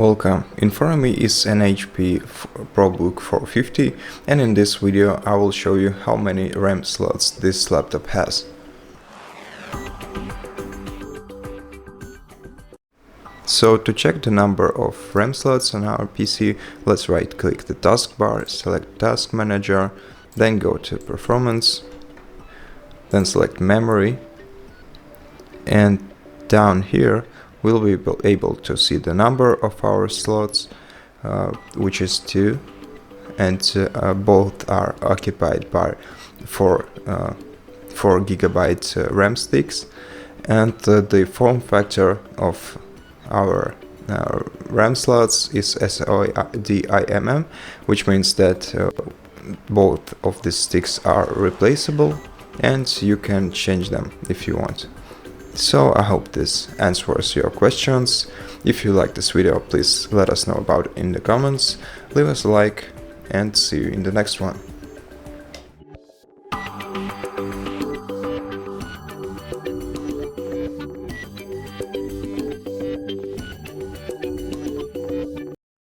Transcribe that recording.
Welcome, in front of me is an HP ProBook 450, and in this video I will show you how many RAM slots this laptop has. So to check the number of RAM slots on our PC, let's right click the taskbar, select Task Manager, then go to Performance, then select Memory, and down here we'll be able to see the number of our slots, which is 2, and both are occupied by 4 GB RAM sticks, and the form factor of our RAM slots is SODIMM, which means that both of the sticks are replaceable and you can change them if you want. So I hope this answers your questions. If you like this video, please let us know about it in the comments, leave us a like, and see you in the next one.